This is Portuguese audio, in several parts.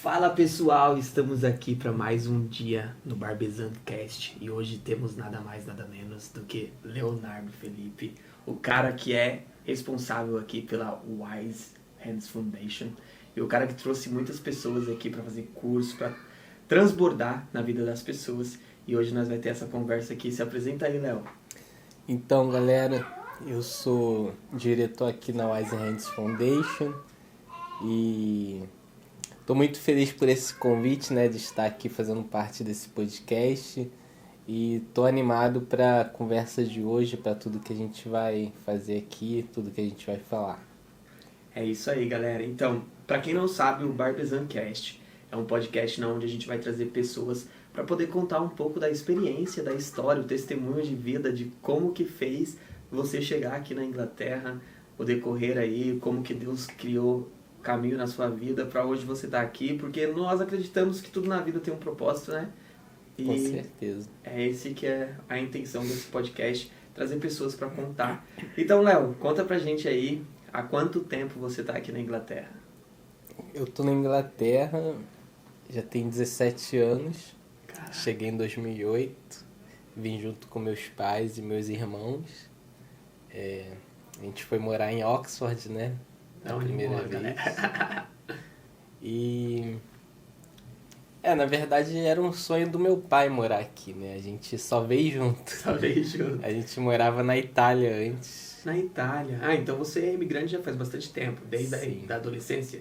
Fala pessoal, estamos aqui para mais um dia no Barbezancast e hoje temos nada mais nada menos do que Leonardo Felipe, o cara que é responsável aqui pela Wise Hands Foundation e o cara que trouxe muitas pessoas aqui para fazer curso, para transbordar na vida das pessoas, e hoje nós vamos ter essa conversa aqui. Se apresenta aí, Léo. Então, galera, eu sou diretor aqui na Wise Hands Foundation e estou muito feliz por esse convite, né, de estar aqui fazendo parte desse podcast, e estou animado para a conversa de hoje, para tudo que a gente vai fazer aqui, tudo que a gente vai falar. É isso aí, galera. Então, para quem não sabe, o Barbezancast é um podcast onde a gente vai trazer pessoas para poder contar um pouco da experiência, da história, o testemunho de vida, de como que fez você chegar aqui na Inglaterra, o decorrer aí, como que Deus criou caminho na sua vida para hoje você estar aqui, porque nós acreditamos que tudo na vida tem um propósito, né? E com certeza. É esse que é a intenção desse podcast, trazer pessoas para contar. Então, Léo, conta pra gente aí, há quanto tempo você tá aqui na Inglaterra? Eu tô na Inglaterra, já tem 17 anos. Caraca. Cheguei em 2008, vim junto com meus pais e meus irmãos. A gente foi morar em Oxford, né? A primeira vez. Né? E na verdade era um sonho do meu pai morar aqui, né? A gente só veio junto. Só veio junto. A gente morava na Itália antes. Na Itália. Ah, então você é imigrante já faz bastante tempo, desde a adolescência?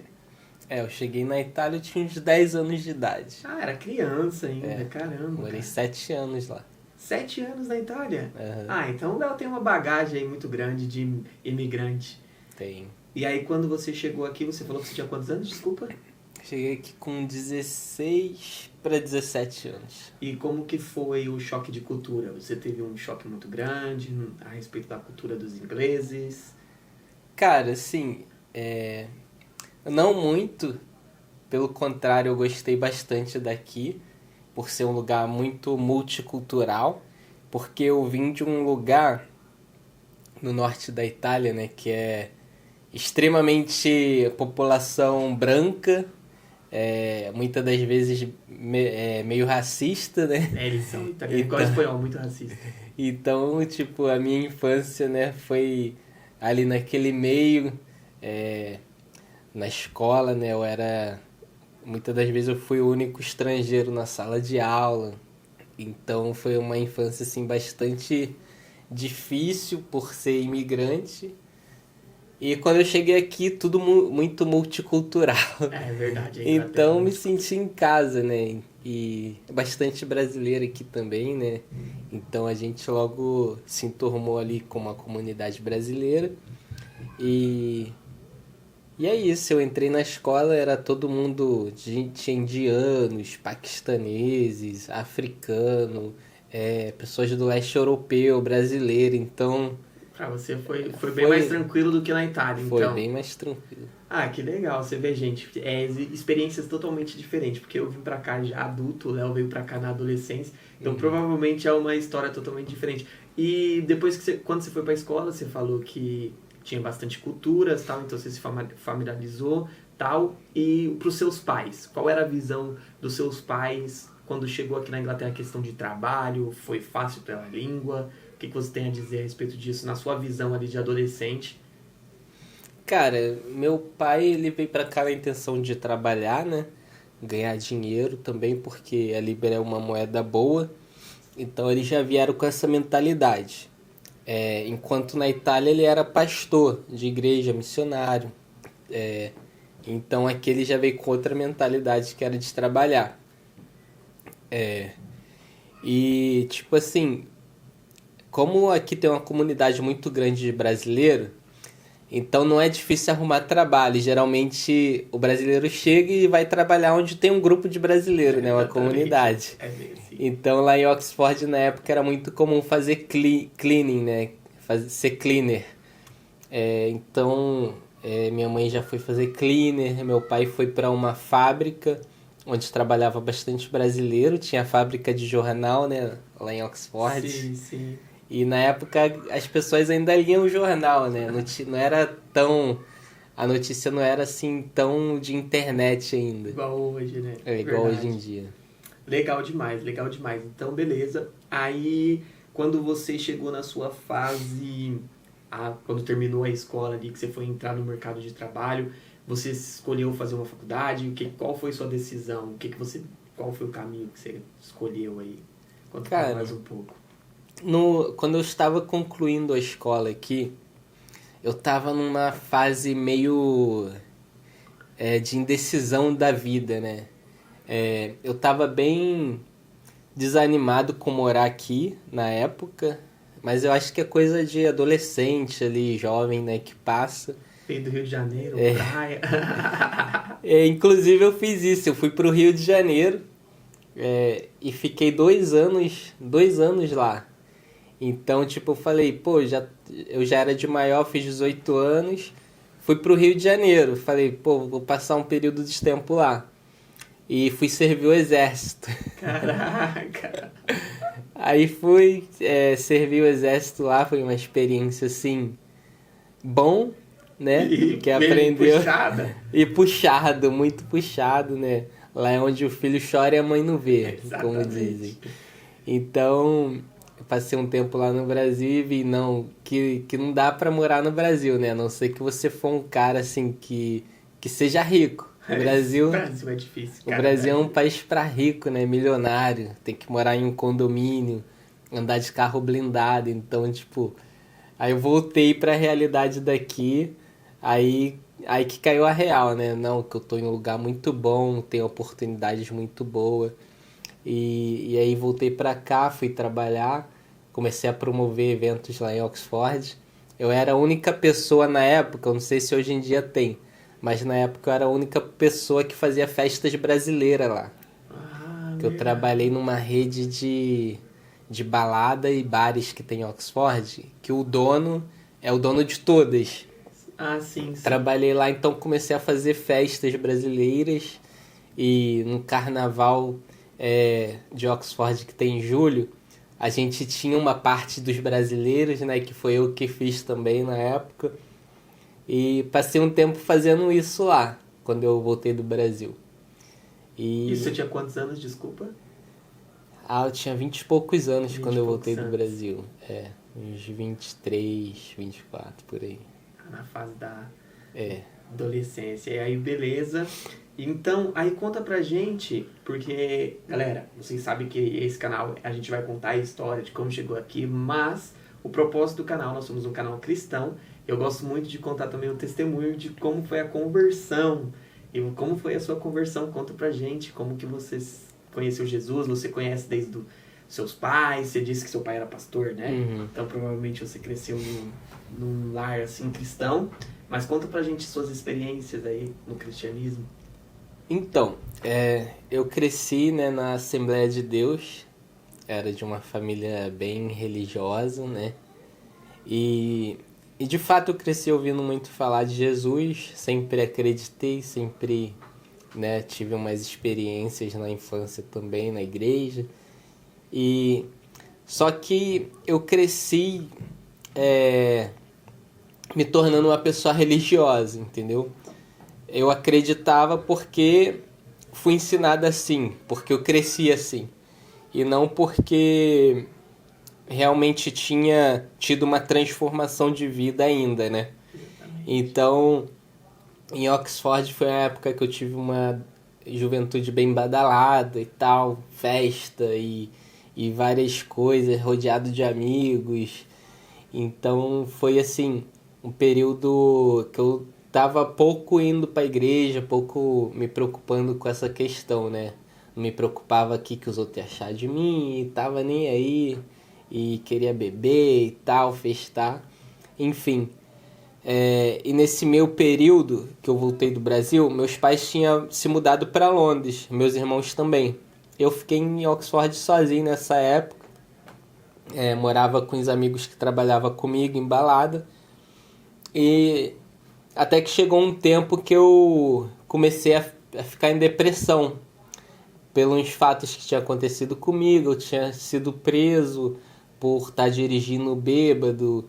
Eu cheguei na Itália, eu tinha uns 10 anos de idade. Ah, era criança ainda, caramba. Morei 7 anos lá. 7 anos na Itália? Uhum. Ah, então o Léo tem uma bagagem aí muito grande de imigrante. Tem. E aí quando você chegou aqui, você falou que você tinha quantos anos, desculpa? Cheguei aqui com 16 para 17 anos. E como que foi o choque de cultura? Você teve um choque muito grande a respeito da cultura dos ingleses? Cara, assim, não muito. Pelo contrário, eu gostei bastante daqui, por ser um lugar muito multicultural, porque eu vim de um lugar no norte da Itália, né, que é extremamente população branca, muitas das vezes meio racista, né? Eles são italianos, igual espanhol, muito racista. Então, tipo, a minha infância, né, foi ali naquele meio, na escola, né, muitas das vezes eu fui o único estrangeiro na sala de aula, então foi uma infância, assim, bastante difícil por ser imigrante. E quando eu cheguei aqui, tudo muito multicultural. É verdade. Então me senti em casa, né? E bastante brasileiro aqui também, né? Então a gente logo se enturmou ali com uma comunidade brasileira. E é isso, eu entrei na escola, era todo mundo, gente indianos, paquistaneses, africano, pessoas do leste europeu, brasileiro, então... Pra você foi bem mais tranquilo do que na Itália, então. Foi bem mais tranquilo. Ah, que legal. Você vê, gente, experiências totalmente diferentes, porque eu vim pra cá já adulto, o Léo veio pra cá na adolescência, então provavelmente é uma história totalmente diferente. E depois quando você foi pra escola, você falou que tinha bastante culturas, tal, então você se familiarizou, tal. E pros seus pais, qual era a visão dos seus pais quando chegou aqui na Inglaterra? A questão de trabalho, foi fácil pela língua? O que você tem a dizer a respeito disso, na sua visão ali de adolescente? Cara, meu pai, ele veio pra cá na intenção de trabalhar, né? Ganhar dinheiro também, porque a Libra é uma moeda boa. Então eles já vieram com essa mentalidade. Enquanto na Itália ele era pastor de igreja, missionário. Então aqui ele já veio com outra mentalidade, que era de trabalhar. E tipo assim... Como aqui tem uma comunidade muito grande de brasileiro, então não é difícil arrumar trabalho. Geralmente o brasileiro chega e vai trabalhar onde tem um grupo de brasileiro, né? Uma comunidade. Assim. Então lá em Oxford na época era muito comum fazer cleaning, né? Ser cleaner. Então minha mãe já foi fazer cleaner, meu pai foi para uma fábrica onde trabalhava bastante brasileiro. Tinha a fábrica de jornal, né? Lá em Oxford. Sim, sim. E na época as pessoas ainda liam o jornal, né? Não era tão a notícia não era assim tão de internet ainda. Igual hoje, né? É igual Verdade. hoje em dia. Legal demais, legal demais. Então, beleza. Aí, quando você chegou na sua fase, quando terminou a escola ali, que você foi entrar no mercado de trabalho, você escolheu fazer uma faculdade? Qual foi sua decisão? Qual foi o caminho que você escolheu aí? Conta pra Cara, mais um pouco. Quando eu estava concluindo a escola aqui, eu estava numa fase meio de indecisão da vida, né? Eu estava bem desanimado com morar aqui na época, mas eu acho que é coisa de adolescente ali, jovem, né, que passa. Veio do Rio de Janeiro, praia. Inclusive eu fiz isso, eu fui pro Rio de Janeiro e fiquei 2 anos lá. Então, tipo, eu falei, pô, eu já era de maior, fiz 18 anos, fui pro Rio de Janeiro. Falei, pô, vou passar um período de tempo lá. E fui servir o exército. Caraca! Aí fui servir o exército lá, foi uma experiência, assim, bom, né? Que aprendeu. Puxada. E puxado, muito puxado, né? Lá é onde o filho chora e a mãe não vê, como dizem. Então, eu passei um tempo lá no Brasil e vi, que não dá pra morar no Brasil, né? A não ser que você for um cara, assim, que seja rico. O Brasil é difícil, cara. O Brasil é um país pra rico, né? Milionário. Tem que morar em um condomínio, andar de carro blindado. Então, tipo... Aí eu voltei pra realidade daqui, aí que caiu a real, né? Não, que eu tô em um lugar muito bom, tenho oportunidades muito boas. E aí voltei pra cá, fui trabalhar, comecei a promover eventos lá em Oxford. Eu era a única pessoa na época, eu não sei se hoje em dia tem, mas na época eu era a única pessoa que fazia festas brasileiras lá. Que eu trabalhei numa rede de balada e bares que tem em Oxford, que o dono é o dono de todas. Sim. Trabalhei lá, então comecei a fazer festas brasileiras e no carnaval de Oxford que tem em julho, a gente tinha uma parte dos brasileiros, né, que foi eu que fiz também na época, e passei um tempo fazendo isso lá, quando eu voltei do Brasil. E você tinha quantos anos, desculpa? Eu tinha 20 e poucos anos quando eu voltei do Brasil. Uns 23, 24, por aí. Na fase da adolescência. E aí, beleza. Então, aí conta pra gente, porque, galera, vocês sabem que esse canal a gente vai contar a história de como chegou aqui, mas o propósito do canal, nós somos um canal cristão, eu gosto muito de contar também o testemunho de como foi a conversão. E como foi a sua conversão? Conta pra gente como que vocês conheceu Jesus, você conhece desde os seus pais, você disse que seu pai era pastor, né? Uhum. Então provavelmente você cresceu num lar assim cristão, mas conta pra gente suas experiências aí no cristianismo. Então, eu cresci, né, na Assembleia de Deus, era de uma família bem religiosa, né? E de fato eu cresci ouvindo muito falar de Jesus, sempre acreditei, sempre, né, tive umas experiências na infância também na igreja. E só que eu cresci me tornando uma pessoa religiosa, entendeu? Eu acreditava porque fui ensinado assim, porque eu cresci assim, e não porque realmente tinha tido uma transformação de vida ainda, né? Então, em Oxford foi a época que eu tive uma juventude bem badalada e tal, festa e várias coisas, rodeado de amigos. Então foi assim, um período que eu tava pouco indo pra igreja, pouco me preocupando com essa questão, né? Não me preocupava aqui que os outros iam achar de mim, e tava nem aí, e queria beber e tal, festar, enfim. E nesse meu período que eu voltei do Brasil, meus pais tinham se mudado para Londres, meus irmãos também. Eu fiquei em Oxford sozinho nessa época, morava com os amigos que trabalhavam comigo em balada, e até que chegou um tempo que eu comecei a ficar em depressão pelos fatos que tinham acontecido comigo. Eu tinha sido preso por estar dirigindo bêbado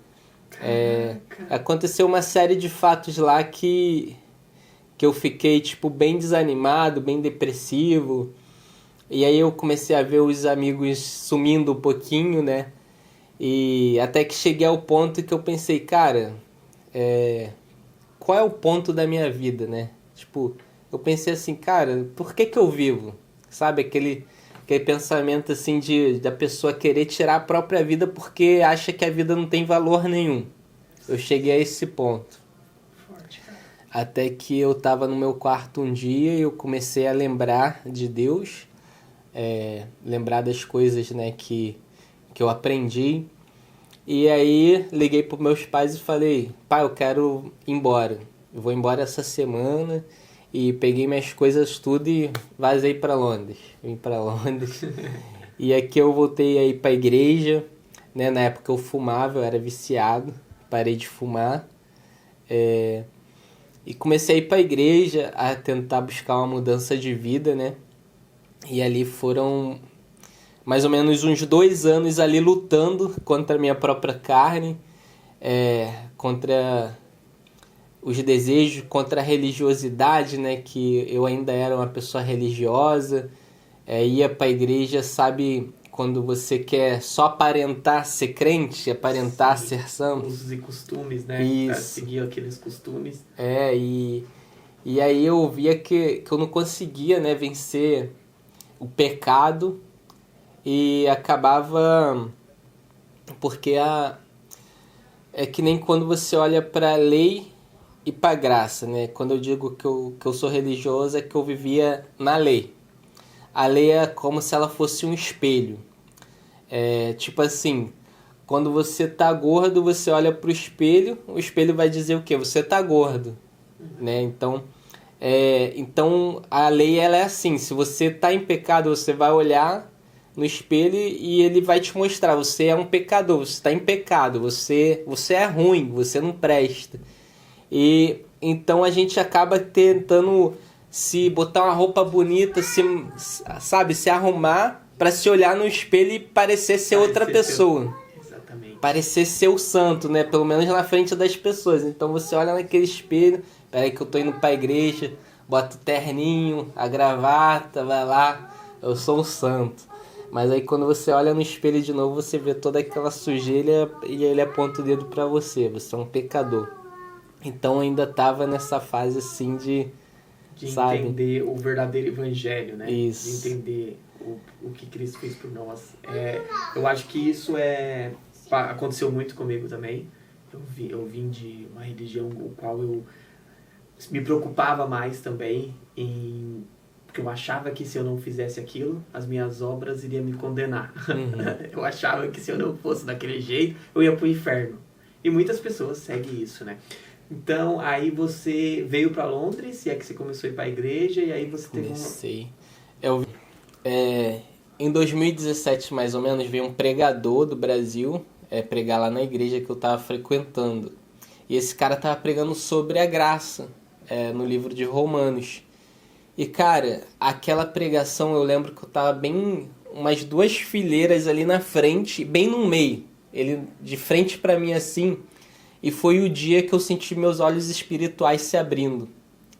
Aconteceu uma série de fatos lá que eu fiquei, tipo, bem desanimado, bem depressivo. E aí eu comecei a ver os amigos sumindo um pouquinho, né? E até que cheguei ao ponto que eu pensei, cara, qual é o ponto da minha vida, né? Tipo, eu pensei assim, cara, por que eu vivo? Sabe, aquele pensamento assim da pessoa querer tirar a própria vida porque acha que a vida não tem valor nenhum. Eu cheguei a esse ponto. Forte, cara. Até que eu tava no meu quarto um dia e eu comecei a lembrar de Deus, lembrar das coisas, né, que eu aprendi. E aí liguei para meus pais e falei, pai, eu quero ir embora. Eu vou embora essa semana. E peguei minhas coisas tudo e vazei para Londres. Vim para Londres. E aqui eu voltei aí para a igreja, né? Na época eu fumava, eu era viciado. Parei de fumar. E comecei a ir para a igreja, a tentar buscar uma mudança de vida, né? E ali foram mais ou menos uns 2 anos ali lutando contra a minha própria carne, contra os desejos, contra a religiosidade, né? Que eu ainda era uma pessoa religiosa, ia para a igreja, sabe, quando você quer só aparentar ser crente, aparentar Sim, ser santo. usos e costumes, né? Isso. Pra seguir aqueles costumes. E aí eu via que eu não conseguia, né, vencer o pecado e acabava porque é que nem quando você olha para a lei e para a graça, né? Quando eu digo que eu sou religioso é que eu vivia na lei. A lei é como se ela fosse um espelho. Tipo assim, quando você tá gordo, você olha pro espelho, o espelho vai dizer o quê? Você tá gordo, né? Então a lei ela é assim, se você tá em pecado, você vai olhar no espelho e ele vai te mostrar, você é um pecador, você está em pecado, você é ruim, você não presta. E então a gente acaba tentando se botar uma roupa bonita, se arrumar para se olhar no espelho e parecer ser outra pessoa. Exatamente. Parecer ser o santo, né? Pelo menos na frente das pessoas. Então você olha naquele espelho, peraí que eu tô indo pra igreja, bota o terninho, a gravata, vai lá, eu sou o santo. Mas aí quando você olha no espelho de novo, você vê toda aquela sujeira e ele aponta o dedo pra você. Você é um pecador. Então eu ainda tava nessa fase assim de sabe? Entender o verdadeiro evangelho, né? Isso. De entender o que Cristo fez por nós. Eu acho que isso aconteceu muito comigo também. Eu vim de uma religião o qual eu me preocupava mais também porque eu achava que se eu não fizesse aquilo, as minhas obras iriam me condenar. Uhum. Eu achava que se eu não fosse daquele jeito, eu ia pro inferno. E muitas pessoas seguem isso, né? Então, aí você veio para Londres, e é que você começou a ir para a igreja, e aí você Comecei. Em 2017, mais ou menos, veio um pregador do Brasil pregar lá na igreja que eu estava frequentando. E esse cara estava pregando sobre a graça, no livro de Romanos. E, cara, aquela pregação, eu lembro que eu estava bem umas 2 fileiras ali na frente, bem no meio. Ele de frente para mim assim. E foi o dia que eu senti meus olhos espirituais se abrindo.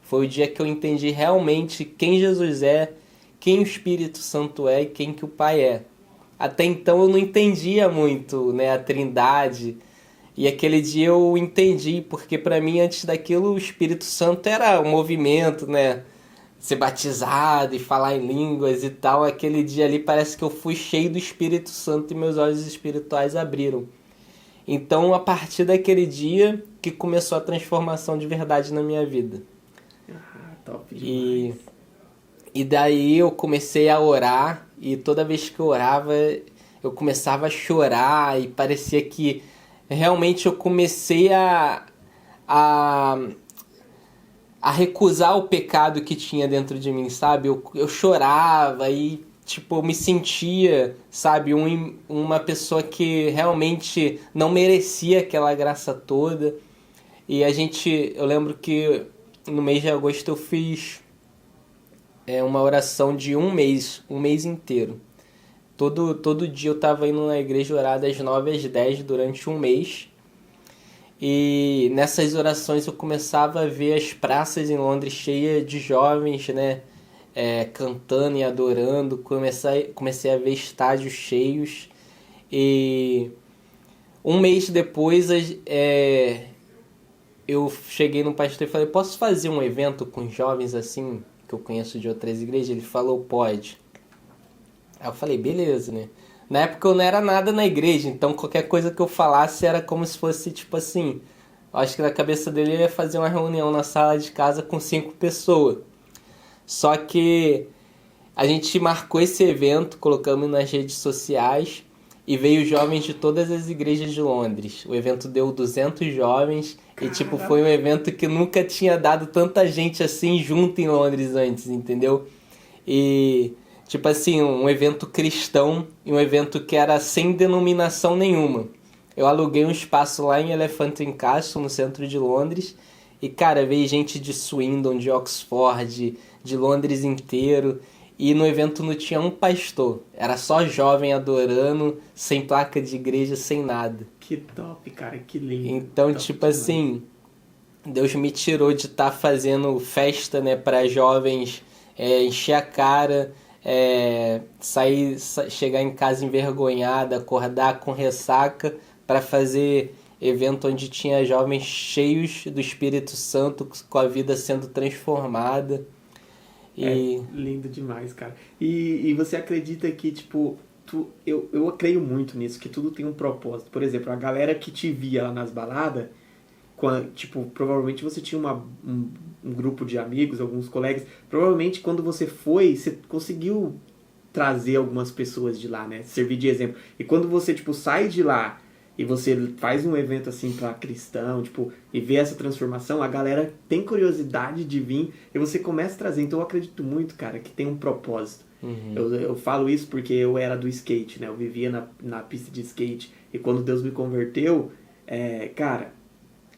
Foi o dia que eu entendi realmente quem Jesus é, quem o Espírito Santo é e quem que o Pai é. Até então eu não entendia muito, né, a Trindade. E aquele dia eu entendi, porque para mim antes daquilo o Espírito Santo era um movimento, né? Ser batizado e falar em línguas e tal. Aquele dia ali parece que eu fui cheio do Espírito Santo e meus olhos espirituais abriram. Então, a partir daquele dia que começou a transformação de verdade na minha vida. Top demais. E daí eu comecei a orar e toda vez que eu orava eu começava a chorar e parecia que realmente eu comecei a recusar o pecado que tinha dentro de mim, sabe? Eu chorava e tipo, eu me sentia, sabe, uma pessoa que realmente não merecia aquela graça toda. E eu lembro que no mês de agosto eu fiz uma oração de um mês inteiro. Todo dia eu estava indo na igreja orar das 9 às 10 durante um mês. E nessas orações eu começava a ver as praças em Londres cheias de jovens, né? Cantando e adorando. Comecei a ver estádios cheios. E um mês depois eu cheguei no pastor e falei, posso fazer um evento com jovens assim, que eu conheço de outras igrejas? Ele falou, pode. Aí eu falei, beleza, né? Na época eu não era nada na igreja, então qualquer coisa que eu falasse era como se fosse, tipo assim... Eu acho que na cabeça dele eu ia fazer uma reunião na sala de casa com 5 pessoas. Só que a gente marcou esse evento, colocamos nas redes sociais e veio jovens de todas as igrejas de Londres. O evento deu 200 jovens e tipo foi um evento que nunca tinha dado tanta gente assim junto em Londres antes, entendeu? E tipo assim, um evento cristão e um evento que era sem denominação nenhuma. Eu aluguei um espaço lá em Elephant and Castle, no centro de Londres. E, cara, veio gente de Swindon, de Oxford, de Londres inteiro. E no evento não tinha um pastor. Era só jovem adorando, sem placa de igreja, sem nada. Que top, cara, que lindo. Então, top tipo demais. assim, Deus me tirou de estar fazendo festa, né, para jovens, encher a cara, chegar em casa envergonhada, acordar com ressaca, para fazer evento onde tinha jovens cheios do Espírito Santo, com a vida sendo transformada. Lindo demais, cara. E você acredita que, tipo, eu creio muito nisso, que tudo tem um propósito. Por exemplo, a galera que te via lá nas baladas, tipo, provavelmente você tinha um grupo de amigos, alguns colegas. Provavelmente quando você foi, você conseguiu trazer algumas pessoas de lá, né? Servir de exemplo. E quando você, tipo, sai de lá e você faz um evento assim pra cristão, tipo, e vê essa transformação, a galera tem curiosidade de vir e você começa a trazer. Então eu acredito muito, cara, que tem um propósito. Uhum. Eu falo isso porque eu era do skate, né? Eu vivia na pista de skate. E quando Deus me converteu, cara,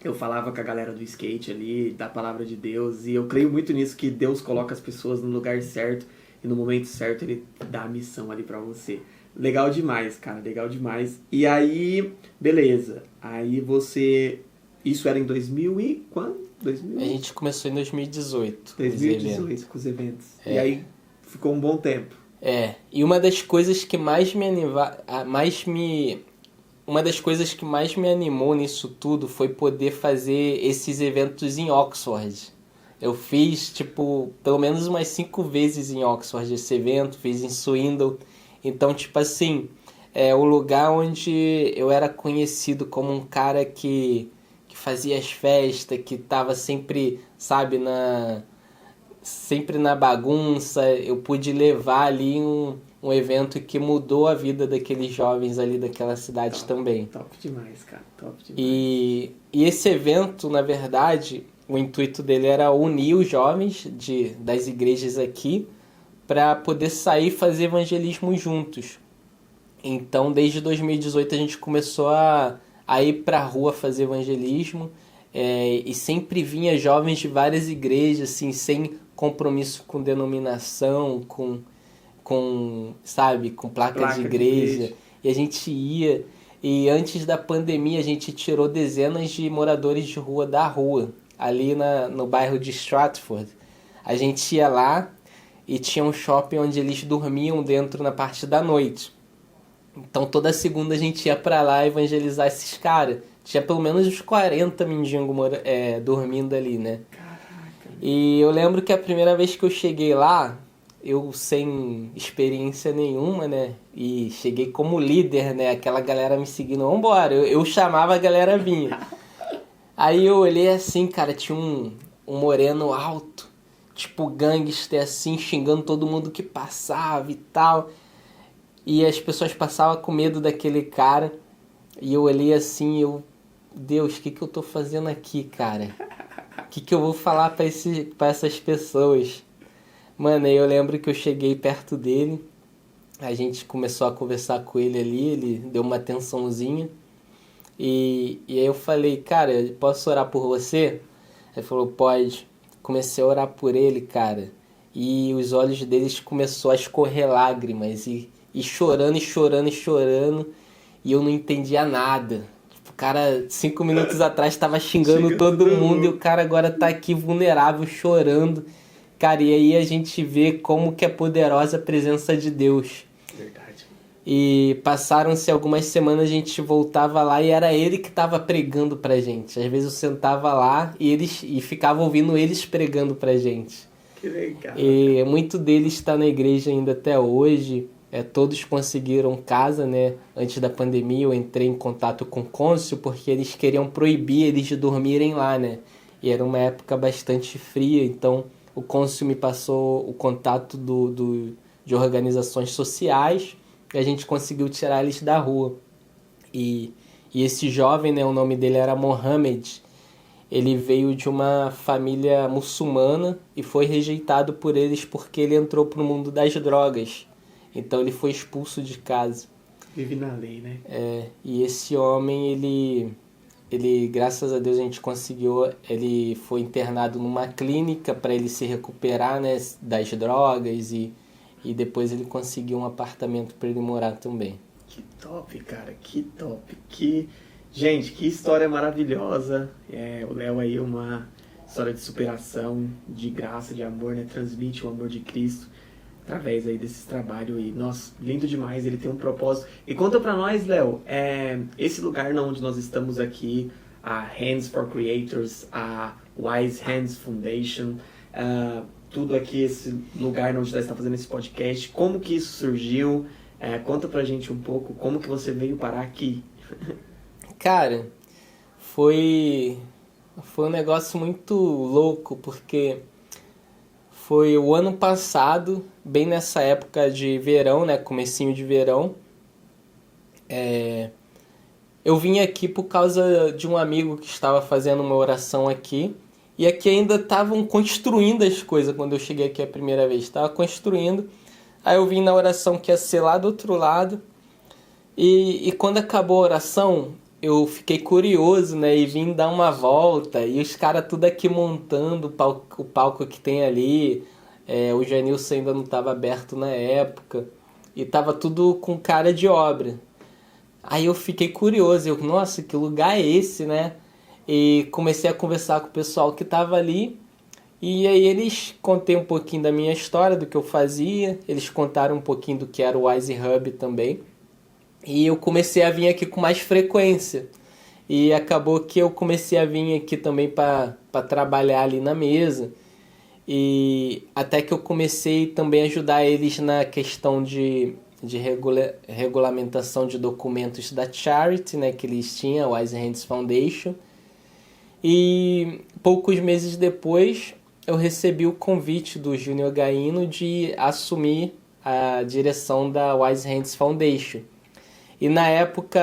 eu falava com a galera do skate ali, da palavra de Deus. E eu creio muito nisso, que Deus coloca as pessoas no lugar certo e no momento certo Ele dá a missão ali pra você. Legal demais, cara, legal demais. E aí, beleza. Aí você... Isso era em 2000 e quando? 2000? A gente começou em 2018. 2018 com os eventos. E aí ficou um bom tempo. E uma das coisas que mais me uma das coisas que mais me animou nisso tudo foi poder fazer esses eventos em Oxford. Eu fiz, tipo, pelo menos umas 5 vezes em Oxford esse evento, fiz em Swindon. Então, tipo assim, é o lugar onde eu era conhecido como um cara que fazia as festas, que tava sempre, sabe, sempre na bagunça. Eu pude levar ali um evento que mudou a vida daqueles jovens ali daquela cidade também. Top demais, cara, top demais. E esse evento, na verdade, o intuito dele era unir os jovens das igrejas aqui para poder sair e fazer evangelismo juntos. Então, desde 2018 a gente começou a ir para a rua fazer evangelismo, e sempre vinha jovens de várias igrejas, assim, sem compromisso com denominação, sabe, com placa de igreja. E a gente ia, e antes da pandemia a gente tirou dezenas de moradores de rua da rua, ali no bairro de Stratford. A gente ia lá e tinha um shopping onde eles dormiam dentro na parte da noite. Então toda segunda a gente ia pra lá evangelizar esses caras. Tinha pelo menos uns 40 mendigos dormindo ali, né? Caraca. E eu lembro que a primeira vez que eu cheguei lá, eu sem experiência nenhuma, né? E cheguei como líder, né? Aquela galera me seguindo, vambora. Eu chamava, a galera vinha. Aí eu olhei assim, cara, tinha um moreno alto, tipo gangster assim, xingando todo mundo que passava e tal. E as pessoas passavam com medo daquele cara. E eu olhei assim, Deus, o que eu tô fazendo aqui, cara? O que eu vou falar pra essas pessoas? Mano, aí eu lembro que eu cheguei perto dele, a gente começou a conversar com ele ali, ele deu uma atençãozinha. E aí eu falei, cara, posso orar por você? Ele falou, pode. Comecei a orar por ele, cara. E os olhos deles começou a escorrer lágrimas. E chorando, e chorando, e chorando. E eu não entendia nada. Tipo, O cara, 5 minutos atrás, tava xingando todo mundo e o cara agora tá aqui vulnerável, chorando. Cara, e aí a gente vê como que é poderosa a presença de Deus. Verdade. E passaram-se algumas semanas, a gente voltava lá e era ele que tava pregando pra gente. Às vezes eu sentava lá e ficava ouvindo eles pregando pra gente. Que legal. E muito deles está na igreja ainda até hoje. Todos conseguiram casa, né? Antes da pandemia eu entrei em contato com o cônsul porque eles queriam proibir eles de dormirem lá, né? E era uma época bastante fria, então o cônsul me passou o contato de organizações sociais e a gente conseguiu tirar eles da rua. E esse jovem, né? O nome dele era Mohamed. Ele veio de uma família muçulmana e foi rejeitado por eles porque ele entrou para o mundo das drogas. Então ele foi expulso de casa. Vive na lei, né? E esse homem, ele, graças a Deus, a gente conseguiu. Ele foi internado numa clínica para ele se recuperar, né, das drogas e depois ele conseguiu um apartamento para ele morar também. Que top, cara, que top. Gente, que história maravilhosa. O Léo aí, uma história de superação, de graça, de amor, né? Transmite o amor de Cristo através aí desses trabalhos. E, nossa, lindo demais, ele tem um propósito. E conta pra nós, Léo, esse lugar onde nós estamos aqui, a Hands for Creators, a Wise Hands Foundation, tudo aqui, esse lugar onde nós estamos fazendo esse podcast, como que isso surgiu? Conta pra gente um pouco como que você veio parar aqui. Cara, foi um negócio muito louco, porque foi o ano passado, bem nessa época de verão, né, comecinho de verão, eu vim aqui por causa de um amigo que estava fazendo uma oração aqui, e aqui ainda estavam construindo as coisas quando eu cheguei aqui a primeira vez, estava construindo, aí eu vim na oração que ia ser lá do outro lado, e quando acabou a oração, eu fiquei curioso, né, e vim dar uma volta, e os caras tudo aqui montando o palco que tem ali, o Janilson ainda não estava aberto na época, e tava tudo com cara de obra. Aí eu fiquei curioso, nossa, que lugar é esse, né? E comecei a conversar com o pessoal que tava ali, e aí contei um pouquinho da minha história, do que eu fazia, eles contaram um pouquinho do que era o Wise Hub também. E eu comecei a vir aqui com mais frequência. E acabou que eu comecei a vir aqui também para trabalhar ali na mesa. E até que eu comecei também a ajudar eles na questão de regulamentação de documentos da Charity, né, que eles tinham, a Wise Hands Foundation. E poucos meses depois eu recebi o convite do Júnior Gaino de assumir a direção da Wise Hands Foundation. E na época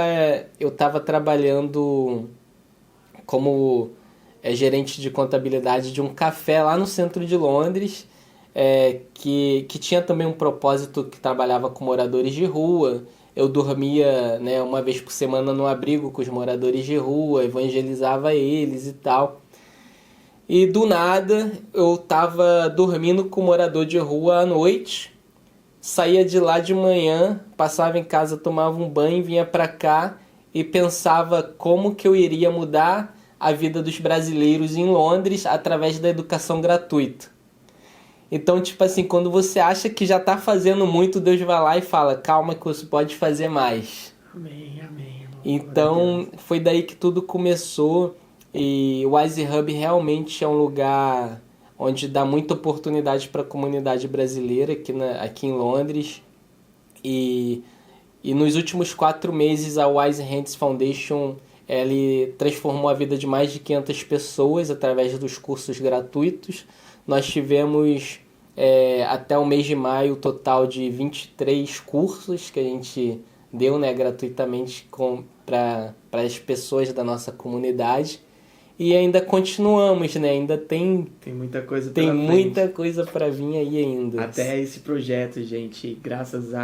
eu estava trabalhando como gerente de contabilidade de um café lá no centro de Londres, que tinha também um propósito que trabalhava com moradores de rua. Eu dormia, né, uma vez por semana no abrigo com os moradores de rua, evangelizava eles e tal. E do nada eu estava dormindo com um morador de rua à noite. Saía de lá de manhã, passava em casa, tomava um banho, vinha pra cá e pensava como que eu iria mudar a vida dos brasileiros em Londres através da educação gratuita. Então, tipo assim, quando você acha que já tá fazendo muito, Deus vai lá e fala, calma que você pode fazer mais. Amém, amém. Então, foi daí que tudo começou, e o Wise Hub realmente é um lugar onde dá muita oportunidade para a comunidade brasileira aqui em Londres. E nos últimos 4 meses a Wise Hands Foundation ele transformou a vida de mais de 500 pessoas através dos cursos gratuitos. Nós tivemos até o mês de maio um total de 23 cursos que a gente deu, né, gratuitamente para as pessoas da nossa comunidade. E ainda continuamos, né? Ainda tem muita coisa tem muita coisa para vir aí ainda. Até esse projeto, gente, graças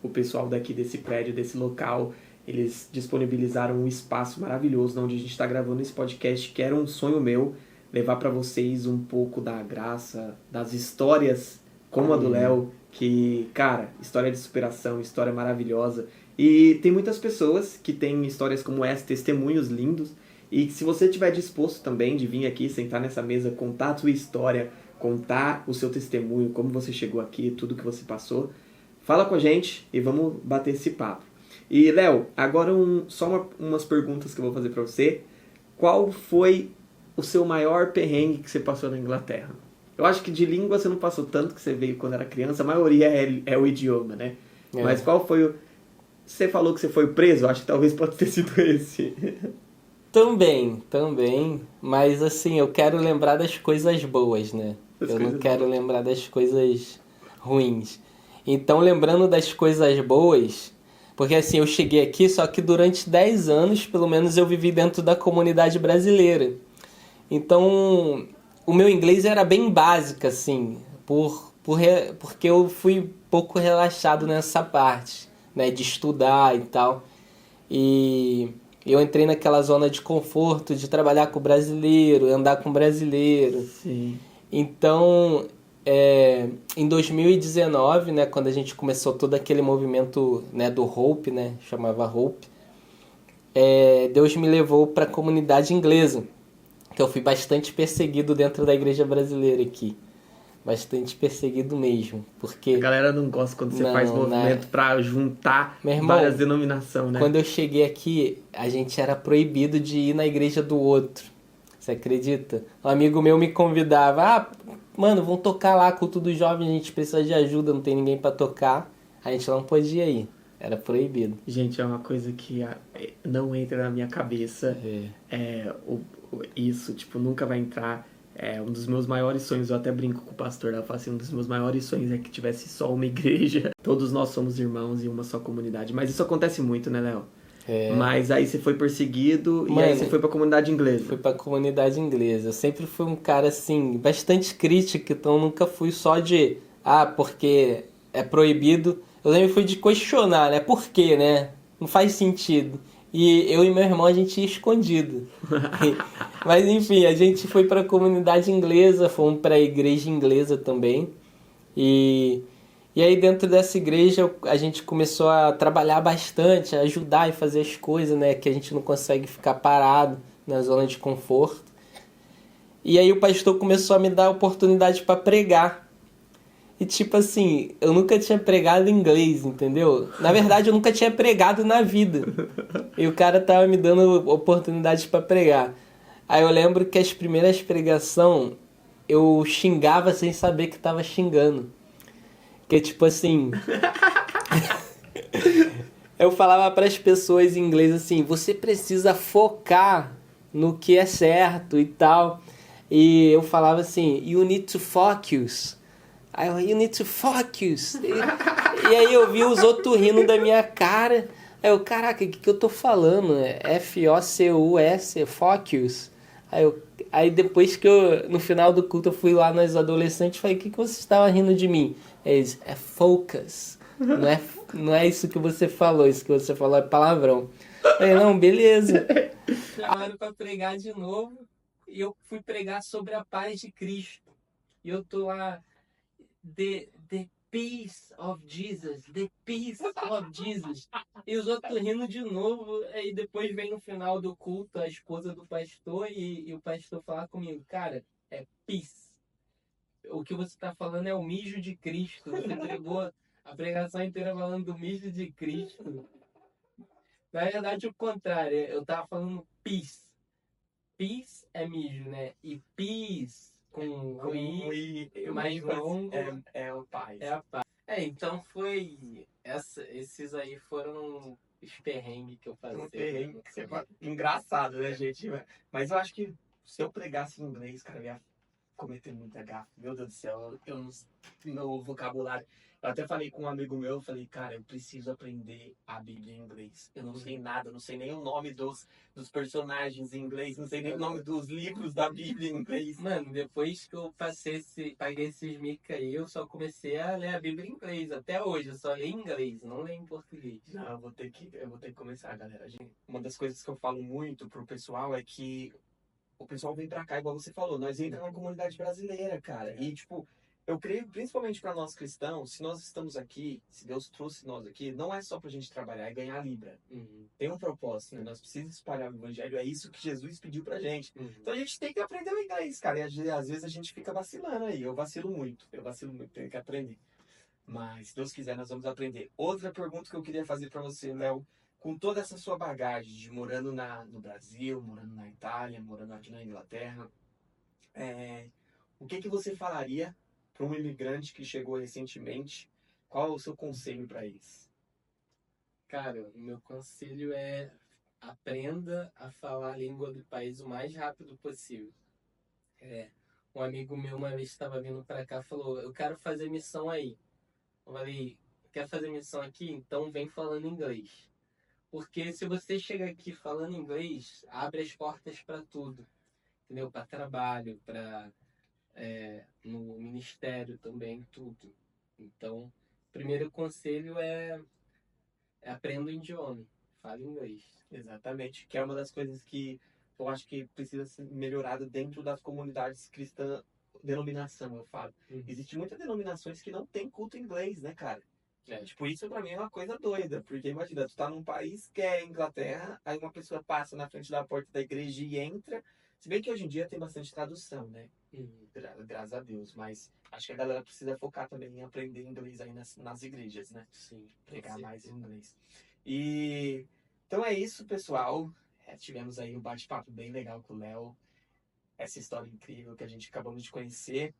o pessoal daqui desse prédio, desse local, eles disponibilizaram um espaço maravilhoso onde a gente está gravando esse podcast, que era um sonho meu, levar para vocês um pouco da graça, das histórias como a do Léo, que, cara, história de superação, história maravilhosa. E tem muitas pessoas que têm histórias como essa, testemunhos lindos. E se você estiver disposto também de vir aqui, sentar nessa mesa, contar a sua história, contar o seu testemunho, como você chegou aqui, tudo que você passou, fala com a gente e vamos bater esse papo. E, Léo, agora umas perguntas que eu vou fazer pra você. Qual foi o seu maior perrengue que você passou na Inglaterra? Eu acho que de língua você não passou tanto, que você veio quando era criança, a maioria é o idioma, né? É. Mas qual foi o... Você falou que você foi preso, eu acho que talvez pode ter sido esse. Também, mas assim, eu quero lembrar das coisas boas, né? Das Eu não coisas quero boas. lembrar das coisas ruins. Então, lembrando das coisas boas, porque assim, eu cheguei aqui, só que durante 10 anos, pelo menos, eu vivi dentro da comunidade brasileira. Então, o meu inglês era bem básico, assim, porque eu fui pouco relaxado nessa parte, né, de estudar e tal. E eu entrei naquela zona de conforto de trabalhar com brasileiro, andar com brasileiro. Sim. Então, em 2019, né, quando a gente começou todo aquele movimento, né, do Hope, né, chamava Hope, Deus me levou para a comunidade inglesa, que eu fui bastante perseguido dentro da igreja brasileira aqui. Bastante perseguido mesmo, A porque... galera não gosta quando você Não, faz né? movimento pra juntar Meu irmão, várias denominações, né? quando eu cheguei aqui, a gente era proibido de ir na igreja do outro. Você acredita? Um amigo meu me convidava. Ah, mano, vamos tocar lá, culto dos jovens, a gente precisa de ajuda, não tem ninguém pra tocar. A gente não podia ir. Era proibido. Gente, é uma coisa que não entra na minha cabeça. Isso, tipo, nunca vai entrar. É um dos meus maiores sonhos, eu até brinco com o pastor, eu falo assim, um dos meus maiores sonhos é que tivesse só uma igreja. Todos nós somos irmãos em uma só comunidade. Mas isso acontece muito, né, Léo? Mas aí você foi perseguido e aí Mano, você foi pra comunidade inglesa. fui pra comunidade inglesa. Eu sempre fui um cara, assim, bastante crítico, então nunca fui só de... Ah, porque é proibido. Eu sempre fui de questionar, né? Por quê, né? Não faz sentido. E eu e meu irmão, a gente ia escondido. Mas enfim, a gente foi pra comunidade inglesa, fomos pra igreja inglesa também. E, e aí dentro dessa igreja a gente começou a trabalhar bastante, a ajudar e fazer as coisas, né? Que a gente não consegue ficar parado na zona de conforto. E aí o pastor começou a me dar oportunidade para pregar. E tipo assim, eu nunca tinha pregado em inglês, entendeu? Na verdade, eu nunca tinha pregado na vida. E o cara tava me dando oportunidade para pregar. Aí eu lembro que as primeiras pregação eu xingava sem saber que tava xingando. Que tipo assim, eu falava para as pessoas em inglês assim, você precisa focar no que é certo e tal. E eu falava assim, you need to focus. Aí eu, you need to focus. E aí eu vi os outros rindo da minha cara. Aí eu, caraca, o que eu tô falando? É F-O-C-U-S, focus. Aí depois que no final do culto eu fui lá nos adolescentes e falei, o que você estava rindo de mim? Eles, é focus. Não é isso que você falou, isso que você falou é palavrão. Eu falei, não, beleza. Chamaram pra pregar de novo e eu fui pregar sobre a paz de Cristo. E eu tô lá, the peace of Jesus, the peace of Jesus. E os outros rindo de novo. Aí depois vem no final do culto a esposa do pastor e o pastor falar comigo, cara, é peace. O que você está falando é o mijo de Cristo. Você pregou a pregação inteira falando do mijo de Cristo. Na verdade, o contrário. Eu tava falando peace. Peace é mijo, né? E peace com o I mais longo é o pai. é a paz. Então foi... esses aí foram os perrengues que eu Um passei. perrengue que você fala. Engraçado, né, gente? Mas eu acho que se eu pregasse em inglês, cara, eu ia cometer muita gafe. Meu Deus do céu, eu não. Meu vocabulário. Eu até falei com um amigo meu, eu falei, cara, eu preciso aprender a Bíblia em inglês. Eu não sei nada, eu não sei nem o nome dos personagens em inglês, não sei nem o nome dos livros da Bíblia em inglês. Mano, depois que eu paguei esses mica aí, eu só comecei a ler a Bíblia em inglês. Até hoje, eu só leio em inglês, não leio em português. Não, eu vou ter que começar, galera. Uma das coisas que eu falo muito pro pessoal é que o pessoal vem pra cá, igual você falou, nós entramos na comunidade brasileira, cara. E, tipo, Eu creio, principalmente para nós cristãos, se nós estamos aqui, se Deus trouxe nós aqui, não é só para a gente trabalhar e ganhar libra. Tem um propósito, né? Nós precisamos espalhar o evangelho, é isso que Jesus pediu pra gente. Então a gente tem que aprender o inglês, cara. E às vezes a gente fica vacilando aí. Eu vacilo muito, tenho que aprender. Mas, se Deus quiser, nós vamos aprender. Outra pergunta que eu queria fazer para você, Léo, com toda essa sua bagagem de morando no Brasil, morando na Itália, morando aqui na Inglaterra, o que que você falaria para um imigrante que chegou recentemente? Qual é o seu conselho para eles? Cara, o meu conselho é aprenda a falar a língua do país o mais rápido possível. Um amigo meu uma vez estava vindo para cá e falou: Eu quero fazer missão aí. Eu falei: Quer fazer missão aqui? Então vem falando inglês. Porque se você chega aqui falando inglês, abre as portas para tudo, entendeu? Para trabalho, para no ministério também, tudo. Então, primeiro conselho é aprenda o idioma, fale inglês. Exatamente, que é uma das coisas que eu acho que precisa ser melhorada dentro das comunidades cristãs, denominação, eu falo. Existem muitas denominações que não tem culto em inglês, né, cara? Tipo, isso pra mim é uma coisa doida, porque imagina, tu tá num país que é Inglaterra, aí uma pessoa passa na frente da porta da igreja e entra, se bem que hoje em dia tem bastante tradução, né? Graças a Deus, mas acho que a galera precisa focar também em aprender inglês aí nas igrejas, né? Sim, Pregar mais em inglês. E então é isso, pessoal. Tivemos aí um bate-papo bem legal com o Léo, essa história incrível que a gente acabamos de conhecer.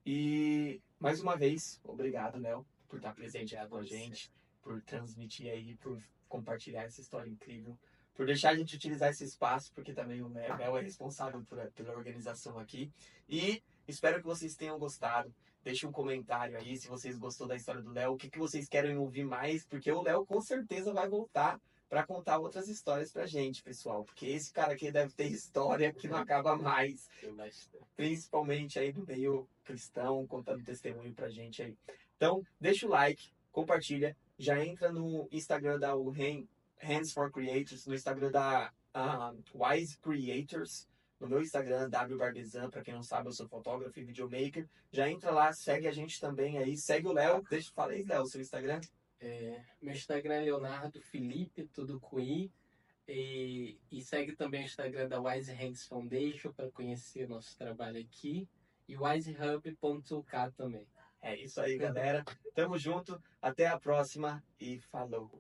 E mais uma vez, obrigado, Léo, por estar presente aí com a gente, por transmitir aí, por compartilhar essa história incrível, por deixar a gente utilizar esse espaço, porque também o Léo é responsável pela organização aqui. E espero que vocês tenham gostado. Deixe um comentário aí se vocês gostou da história do Léo, o que, que vocês querem ouvir mais, porque o Léo com certeza vai voltar para contar outras histórias pra gente, pessoal. Porque esse cara aqui deve ter história que não acaba mais. Principalmente aí do meio cristão, contando testemunho pra gente aí. Então, deixa o like, compartilha, já entra no Instagram da Hands for Creators, no Instagram da Wise Creators, no meu Instagram, W Barbezan, pra quem não sabe, eu sou fotógrafo e videomaker. Já entra lá, segue a gente também aí, segue o Léo. Fala aí, Léo, seu Instagram. Meu Instagram é Leonardo Felipe, tudo com I. E segue também o Instagram da Wise Hands Foundation para conhecer nosso trabalho aqui. E wisehub.uk também. É isso aí, galera. Tamo junto. Até a próxima e falou.